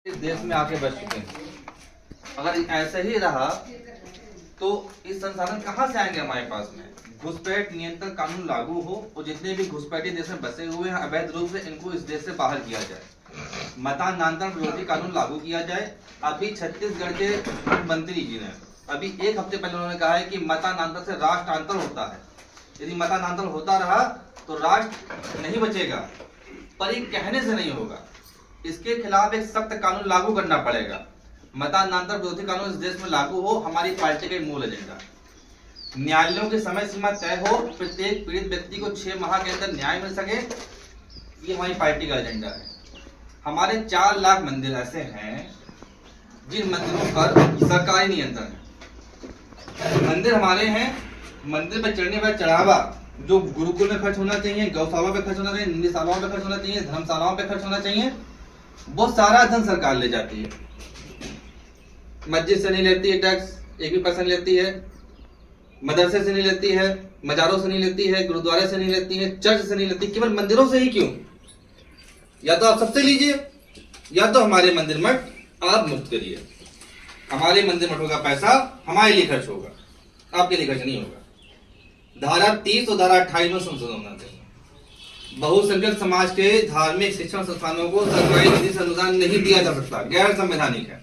इस देश में आके बच चुके हैं। अगर ऐसे ही रहा तो इस संसाधन कहाँ से आएंगे हमारे पास में। घुसपैठ नियंत्रण कानून लागू हो और जितने भी घुसपैठी देश में बसे हुए हैं अवैध रूप से इनको इस देश से बाहर किया जाए। मतांतरण विरोधी कानून लागू किया जाए। अभी छत्तीसगढ़ के मुख्यमंत्री जी ने अभी एक हफ्ते पहले उन्होंने कहा है कि मतांतरण से राष्ट्रांतर होता है। यदि मतांतरण होता रहा तो राष्ट्र नहीं बचेगा, पर ये कहने से नहीं होगा। इसके खिलाफ एक सख्त कानून लागू करना पड़ेगा। मतांतरण विरोधी कानून इस देश में लागू हो, हमारी पार्टी का मूल एजेंडा। न्यायालयों की समय सीमा तय हो, प्रत्येक पीड़ित व्यक्ति को 6 माह के अंदर न्याय मिल सके, ये हमारी पार्टी का एजेंडा है। हमारे 4 लाख मंदिर ऐसे हैं जिन मंदिरों पर सरकारी नियंत्रण है। मंदिर हमारे हैं, मंदिर पर चढ़ने पर चढ़ावा जो गुरुकुल में खर्च होना चाहिए, गौशाला पे खर्च होना चाहिए, निशालाओं पे खर्च होना चाहिए, धर्मशालाओं पे खर्च होना चाहिए, वो सारा धन सरकार ले जाती है। मस्जिद से नहीं लेती है टैक्स, एक भी पैसा नहीं लेती है। मदरसे से नहीं लेती है, मजारों से नहीं लेती है, गुरुद्वारे से नहीं लेती है, चर्च से नहीं लेती, केवल मंदिरों से ही क्यों? या तो आप सबसे लीजिए या तो हमारे मंदिर मठ आप मुक्त करिए। हमारे मंदिर मठों का पैसा हमारे लिए खर्च होगा, आपके लिए खर्च नहीं होगा। धारा 30 और धारा 28 में संशोधन होना चाहिए। बहुसंख्यक समाज के धार्मिक शिक्षण संस्थानों को सरकारी निधि से अनुदान नहीं दिया जा सकता, गैर संवैधानिक है।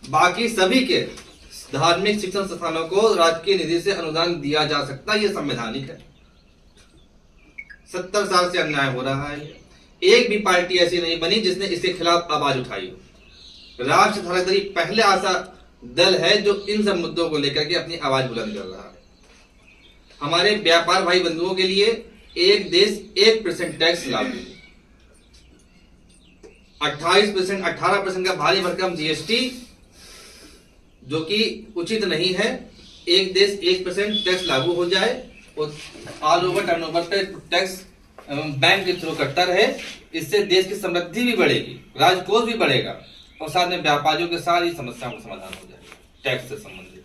बाकी सभी के धार्मिक शिक्षण संस्थानों को राजकीय निधि से अनुदान दिया जा सकता, यह संवैधानिक है। 70 साल से अन्याय हो रहा है। एक भी पार्टी ऐसी नहीं बनी जिसने इसके खिलाफ आवाज उठाई हो। राष्ट्र धराधरी पहले ऐसा दल है जो इन सब मुद्दों को लेकर के अपनी आवाज बुलंद कर रहा है। हमारे व्यापार भाई बंधुओं के लिए एक देश 1% टैक्स लागू, 28% 18% का भारी भरकम जीएसटी जो कि उचित नहीं है। एक देश 1% टैक्स लागू हो जाए और ऑल ओवर टर्नओवर पे टैक्स बैंक के थ्रू कटता रहे। इससे देश की समृद्धि भी बढ़ेगी, राजकोष भी बढ़ेगा और साथ में व्यापारियों के सारी समस्याओं का समाधान हो जाएगा टैक्स से संबंधित।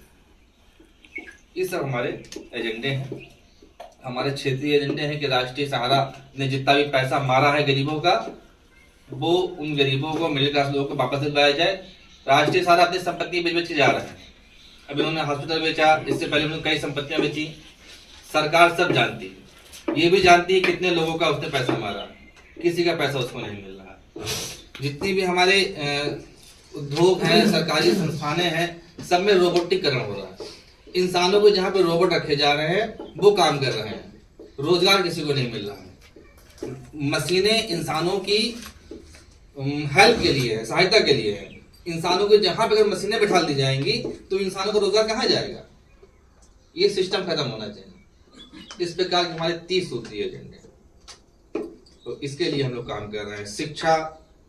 ये सब हमारे एजेंडे हैं, हमारे क्षेत्रीय एजेंडे हैं कि राष्ट्रीय सहारा ने जितना भी पैसा मारा है गरीबों का, वो उन गरीबों को, मिडिल क्लास लोगों को वापस दिलवाया जाए। राष्ट्रीय सहारा अपनी संपत्ति बेच के जा रहे हैं। अभी उन्होंने हॉस्पिटल बेचा, इससे पहले उन्होंने कई संपत्तियां बेची। सरकार सब जानती है, ये भी जानती है कितने लोगों का उसने पैसा मारा, किसी का पैसा उसको नहीं मिल रहा है। जितनी भी हमारे उद्योग हैं, सरकारी संस्थानें हैं, सब में रोबोटिकरण हो रहा है। इंसानों को जहाँ पे रोबोट रखे जा रहे हैं वो काम कर रहे हैं, रोजगार किसी को नहीं मिल रहा है। मशीनें इंसानों की हेल्प के लिए है, सहायता के लिए है। इंसानों को जहां पे अगर मशीनें बैठा दी जाएंगी तो इंसानों को रोजगार कहाँ जाएगा? ये सिस्टम खत्म होना चाहिए। इस प्रकार के हमारे 30 सूत्रीय एजेंडे, तो इसके लिए हम लोग काम कर रहे हैं। शिक्षा,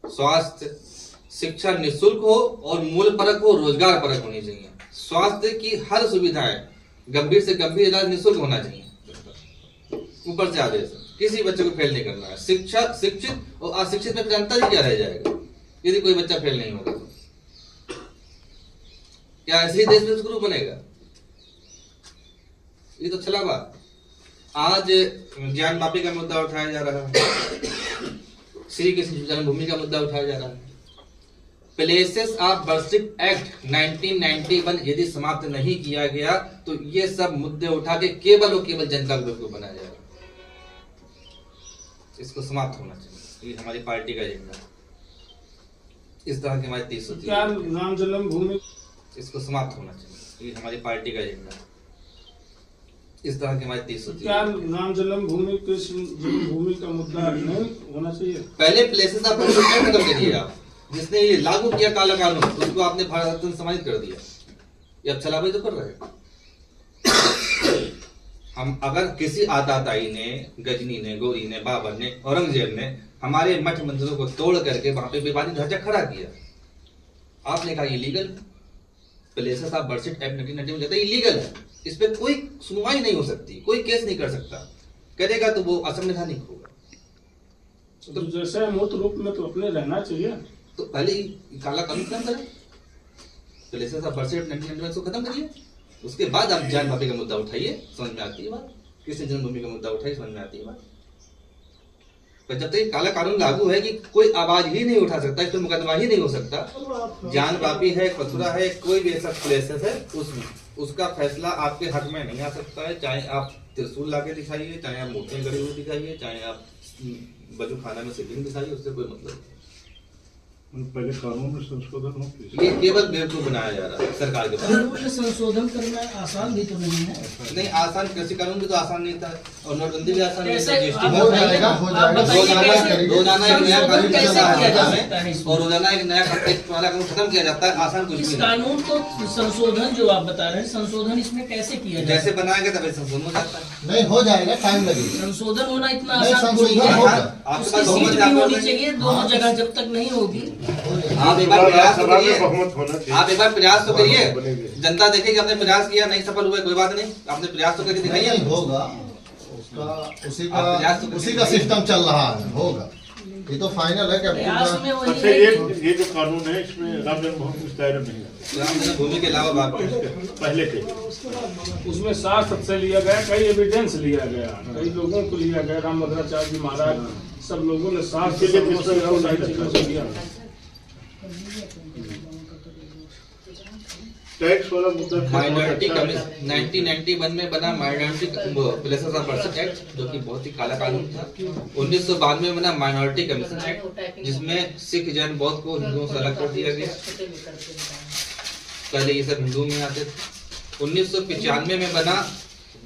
स्वास्थ्य, शिक्षा निःशुल्क हो और मूल परक हो, रोजगार परक होनी चाहिए। स्वास्थ्य की हर सुविधाएं, गंभीर से गंभीर इलाज निःशुल्क होना चाहिए, ऊपर से आदेश, किसी बच्चे को फेल नहीं करना है। शिक्षा, शिक्षित और अशिक्षित में अंतर ही क्या रह जाएगा यदि कोई बच्चा फेल नहीं होगा? क्या ऐसे ही देश में स्कूल बनेगा? ये तो छला बात। आज ज्ञान वापी का मुद्दा उठाया जा रहा है, श्री कृष्ण जन्मभूमि का मुद्दा उठाया जा रहा है। प्लेसेस ऑफ वर्शिप एक्ट 1991 यदि समाप्त नहीं किया गया तो ये सब मुद्दे उठा के केवल और केवल जनता को बनाया जाएगा। इसको समाप्त होना चाहिए, ये हमारी पार्टी का एजेंडा। इस तरह के हमारे 30 राम जन्मभूमि, इसको समाप्त होना चाहिए, ये हमारी पार्टी का एजेंडा। इस तरह के हमारे 30 राम जन्मभूमि कृष्ण जन्मभूमि का मुद्दा नहीं होना चाहिए। पहले प्लेसेस ऑफ वर्शिप एक्ट खत्म करिए आप। जिसने ये लागू किया काला कानून, उसको आपने भारत रत्न सम्मानित कर दिया। ये अब छलाबाजी तो कर रहे हैं। हम अगर किसी आताताई ने, गजनी ने, गौरी ने, बाबर ने, औरंगजेब ने हमारे मठ मंदिरों को तोड़ करके वहां पे विवादित ढांचा खड़ा किया, आपने कहा illegal. Places of worship act 1991 कहता है इलीगल है, इस पे कोई सुनवाई नहीं हो सकती, कोई केस नहीं कर सकता। करेगा तो वो असंवैधानिक होगा। तो जैसे मूर्त रूप में तो अपने रहना चाहिए। तो पहले काला कानून खत्म करें, प्लेसेस ऑफ वर्शिप 1991 को खत्म करिए, उसके बाद आप ज्ञान वापी का मुद्दा उठाइए, समझ में आती है बात। कृष्ण जन्मभूमि का मुद्दा उठाइए, समझ में आती है बात। तो जब तक काला कानून लागू है कि कोई आवाज ही नहीं उठा सकता, इस पर मुकदमा ही नहीं हो सकता। जान पापी है, कसूरा है, कोई भी ऐसा प्लेसेस है उसका फैसला आपके हक में नहीं आ सकता है। चाहे आप त्रिशूल लाके दिखाइए, चाहे आप मूर्तियां गड़ी हुई दिखाइए, चाहे आप बजू खाना में शिवलिंग दिखाइए, उससे कोई मतलब नहीं। पहले कानून में संशोधन हो, ये केवल बेवकूफ बनाया जा रहा है सरकार के पास। कानून में संशोधन करना आसान भी तो नहीं है। नहीं आसान, कृषि कानून भी तो आसान नहीं था और नोटबंदी भी आसान नहीं था। कैसे जीएसटी आप बहुत बताइएगा, आसान आप है। बताइए रोजाना एक नया कानून कैसे चल रहा किया जा है सकता है इसमें? और रोजाना एक नया पुराना कानून खत्म किया जाता है। आसान कुछ इस भी नहीं। कानून को संशोधन जो आप बता रहे हैं, संशोधन इसमें कैसे किया जाए? जैसे बनाएंगे तभी संशोधन हो जाता है। नहीं हो जाएगा, टाइम लगेगा। संशोधन होना इतना नहीं, आसान थोड़ी संशोधन है। होगा। आपके उसकी पास बहुमत सीट है, भी आप होनी कर चाहिए दोनों जगह, जब तक नहीं होगी। आप एक बार प्रयास तो सभा में करिए, बहुमत होना चाहिए। आप एक बार प्रयास तो करिए। बनेंगे। जनता देखेगी कि आपने प्रयास किया, नहीं सफल हुए कोई बात नहीं, आपने प्रयास तो करके दिखाइए। नहीं होगा, उसका आप प्रयास तो उसी का सिस्टम चल रहा है, होगा। ये तो फाइनल है कि प्रयास में अब वही अच्छा, है कि ये जो कानून है इसमें राम जन्मभूमि इस दायरे में नहीं आता। राम जन्मभूमि के अलावा बात पहले के उसमें शास्त्र से लिया गया, कई एविडेंस लिया गया, कई लोगों को लिया गया, राम भद्राचार्य जी महाराज सब लोगों ने शास्त्र से और सारी चीजों से लिया। टैक्स वाला मुद्दा माइनॉरिटी कमीशन 1991 में बना minority places of person act, जो कि बहुत ही काला कानून था। 1992 में बना माइनॉरिटी कमीशन एक्ट, जिसमें सिख जैन बौद्ध को हिंदुओं से अलग कर दिया गया। पहले ये सब हिंदू में आते थे। 1995 में बना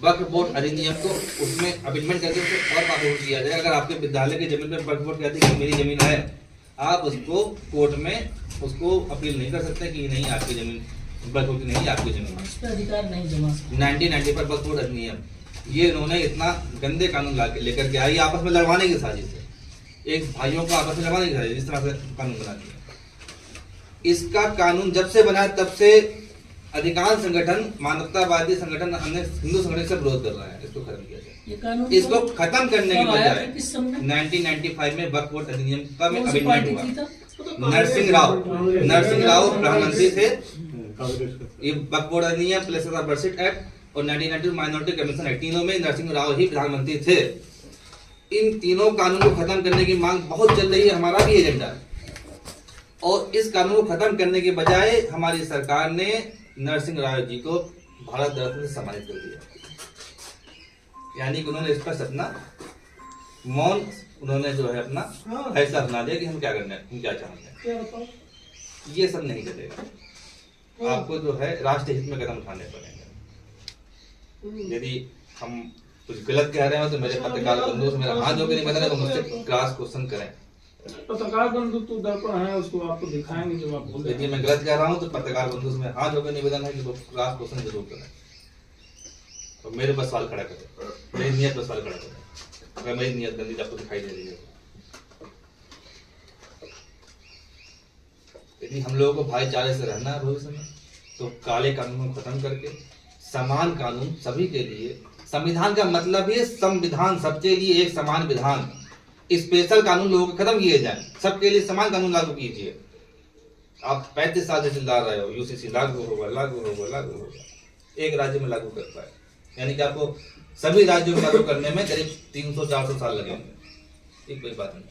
वक्फ बोर्ड अधिनियम को, उसमें अमेंडमेंट करके उसे और लागू किया जाए। अगर आपके विद्यालय की जमीन पर वक्फ बोर्ड कहती है कि मेरी जमीन है, आप उसको कोर्ट में उसको अपील नहीं कर सकते कि नहीं आपकी जमीन वक्फ बोर्ड की नहीं, आपकी जमीन। इस पर अधिकार नहीं जमा सकते। 1990 पर वक्फ बोर्ड अधिनियम, ये इन्होंने इतना गंदे कानून लेकर के आई, आपस में लड़वाने की साजिश है। एक भाइयों को आपस में लड़वाने की साजिश, इस तरह से कानून बना दिया। इसका कानून जब से बना तब से अधिकांश संगठन, मानवतावादी संगठन, अन्य हिंदू संगठन से विरोध कर रहा है इसको खत्म किया जाए। ये कानून इसको खत्म करने के कब आया बजाय था, किस समय? 1995 में वक्फ बोर्ड अधिनियम का कौन सी अमेंडमेंट पार्टी हुआ। की था? नरसिंह राव प्रधानमंत्री थे। कांग्रेस का ये वक्फ बोर्ड अधिनियम, प्लेसेस ऑफ वर्शिप एक्ट और 1992 माइनॉरिटी कमीशन एक्ट, तीनों में नरसिंह राव ही प्रधानमंत्री थे। इन तीनों कानूनों को खत्म करने की मांग बहुत चल रही है, हमारा भी एजेंडा है। और इस कानून को खत्म करने के बजाय हमारी सरकार ने नरसिंह राव जी को भारत रत्न से सम्मानित कर दिया। यानी कि उन्होंने स्पष्ट अपना मौन, उन्होंने जो है अपना फैसला अपना दिया कि हम क्या करना है, हम क्या चाहते हैं। ये सब नहीं चलेगा, आपको जो है राष्ट्र हित में कदम उठाने पड़ेंगे। यदि हम कुछ गलत कह रहे हो तो मेरे पत्रकार बंधुओं से मेरा हाथ जोड़ के नहीं बता रहे, तो मुझसे क्रॉस क्वेश्चन करें। पत्रकार बंधु तो दर्पण है, उसको आपको दिखाएंगे जब आप बोल यदि मैं गलत कह रहा हूँ तो पत्रकार बंधु से मेरा हाथ जोड़ के निवेदन है कि वो क्रॉस क्वेश्चन जरूर करें और मेरे पर सवाल खड़ा करें, मेरी नीयत पर सवाल खड़ा करें। अगर मेरी नीयत गंदी आपको दिखाई दे रही है, यदि हम लोगों को भाईचारे से रहना है भविष्य में, तो काले कानूनों को खत्म करके समान कानून सभी के लिए, संविधान का मतलब है संविधान, सबके लिए एक समान विधान। स्पेशल कानून लोगों को खत्म किए जाए, सबके लिए समान कानून लागू कीजिए। आप 35 साल से चिल्ला रहे हो यूसीसी लागू होगा, लागू होगा, लागू होगा, एक राज्य में लागू कर पाए, यानी कि आपको सभी राज्यों में लागू करने में करीब 300-400 साल लगेंगे। ये कोई बात नहीं,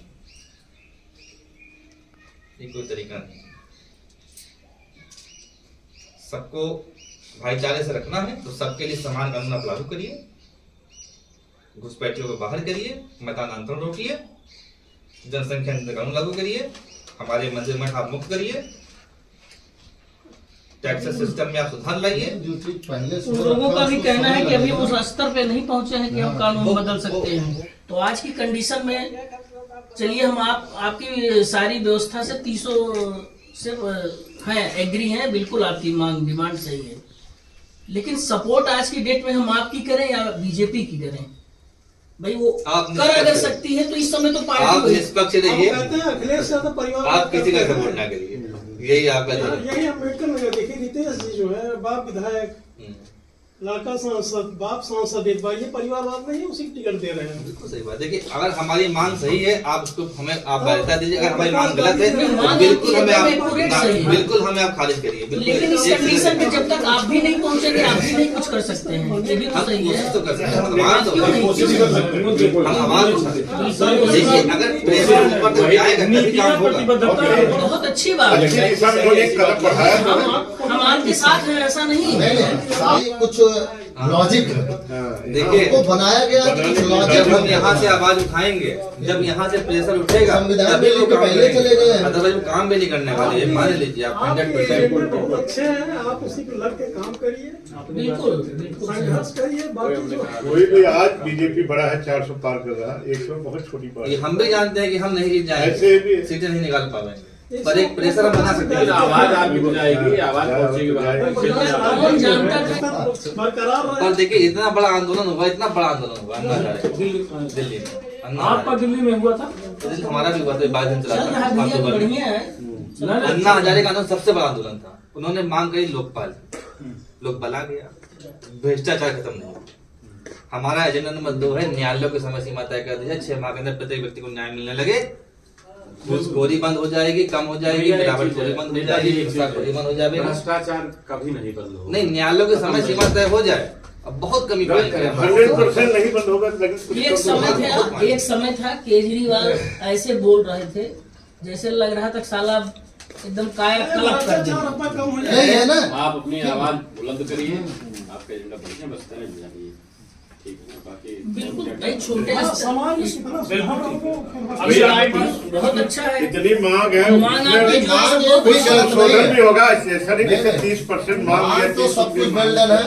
ये कोई तरीका नहीं। सबको भाईचारे से रखना है तो सबके लिए समान कानून आप लागू करिए, घुसपैठियों को बाहर करिए, मतांतरण रोकिए, जनसंख्या नियंत्रण कानून लागू करिए, हमारे मंदिर मठ आप मुक्त करिए, टैक्स सिस्टम में आप सुधार लाइए। पहले से लोगों का भी कहना है कि अभी उस स्तर पे नहीं पहुंचे हैं कि हम कानून बदल सकते हैं। तो आज की कंडीशन में चलिए हम आपकी सारी व्यवस्था से 300 से हैं, एग्री हैं, बिल्कुल आपकी मांग डिमांड सही है, लेकिन सपोर्ट आज की डेट में हम आपकी करें या बीजेपी की करें? भाई वो आप कर अगर सकती है तो इस समय तो आप पार्टी निष्पक्ष रहिए, अखिलेश यादव परिवार आप किसी का सपोर्ट ना करिए, यही आपका यही अम्बेडकर नगर देखिए, रितेश जी जो है बाप विधायक, लड़का सांसद, बाप सांसद, एक बार ये परिवारवाद नहीं है, उसी की टिकट दे रहे हैं। बिल्कुल सही बात। देखिए अगर हमारी मांग सही है, आप उसको हमें आप वैधता दीजिए। अगर हमारी मांग गलत है तो मांग बिल्कुल हमें एकदम आप accurate सही है। बिल्कुल हमें आप खारिज करिए। लेकिन इस कंडीशन में जब तक आप भी नहीं पहुंचेंगे, आप भी नहीं कुछ कर सकते हैं। ये भी तो हम सही कोशिश है। तो कर सकते हैं, हमारा तो क्यों नहीं? हम आवाज उठा सकते हैं। देखिए अगर प्रेशर ऊपर तक जाएगा तभी काम होगा। बहुत अच्छी बात है। हम आपके साथ हैं, ऐसा नहीं है। नहीं सारी कुछ लॉजिक है, देखिए वो बनाया गया है, कुछ लॉजिक जब हम है। यहाँ से आवाज उठाएंगे, जब यहाँ से प्रेशर उठेगा संविधान तभी में वो लेके काम पहले चले गए हैं। अदरवाइज वो काम भी नहीं करने वाले। ये मान लीजिए आप 100%। बहुत अच्छे हैं, आप उसी को लग के काम करिए, बिल्कुल बिल्कुल सही। संघर्ष करिए। बाकी जो कोई भी आज बीजेपी बड़ा है, 400 पार कर रहा है, 100 बहुत छोटी बात ये है। हम भी जानते हैं कि हम नहीं जीत ऐसे जाएंगे, भी सीटें नहीं निकाल पाएंगे, पर एक प्रेशर हम बना सकते हैं। आवाज आपकी बुझाएगी, आवाज पहुंचेगी वहाँ कौन जानता था? बरकरार पर रहे। देखिए इतना बड़ा आंदोलन हुआ, इतना बड़ा आंदोलन हुआ अन्ना हजारे दिल्ली में। अन्ना आपका दिल्ली में हुआ था? हजारे हमारा भी हुआ था, 22 दिन चला चल रहा था है, अक्टूबर में। बढ़िया है। अन्ना हजारे का आंदोलन सबसे बड़ा आंदोलन था। उन्होंने मांग करी लोकपाल, लोकपाल आ गया, भ्रष्टाचार खत्म नहीं हुआ। हमारा एजेंडा नंबर 2 है न्यायालयों की समय सीमा तय कर दी जाए, 6 माह के अंदर प्रत्येक व्यक्ति को न्याय मिलने लगे। घूसखोरी बंद हो जाएगी, कम हो जाएगी, गिरावटखोरी बंद हो जाएगी, भ्रष्टाचारी बंद हो जाएगी। भ्रष्टाचार कभी नहीं बंद होगा। नहीं, न्यायालयों की समय सीमा तय हो जाए। अब बहुत कमी पाएंगे हम। 100% नहीं बंद होगा, लेकिन कुछ एक समय था केजरीवाल ऐसे बोल रहे थे जैसे लग रहा था साला एकदम कायाकल्प कर भ्रष्टाचार देंगे। अपना कम हो यही जाए। है ना। आप अपनी आवाज बुलंद करिए, आपका एजेंडा बढ़िया बसता है, ठीक है। बाकी बिल्कुल भाई, छोटे समाज में कितना सुधार होगा। अभी बहुत अच्छा है। इतनी मांग है, मांग उसमें आपकी भी जो है मांग वो कोई गलत नहीं संशोधन है। भी होगा। ऐसा नहीं जैसे 30% मांग मांग लिया, तो सब 30% कुछ वेल डन है।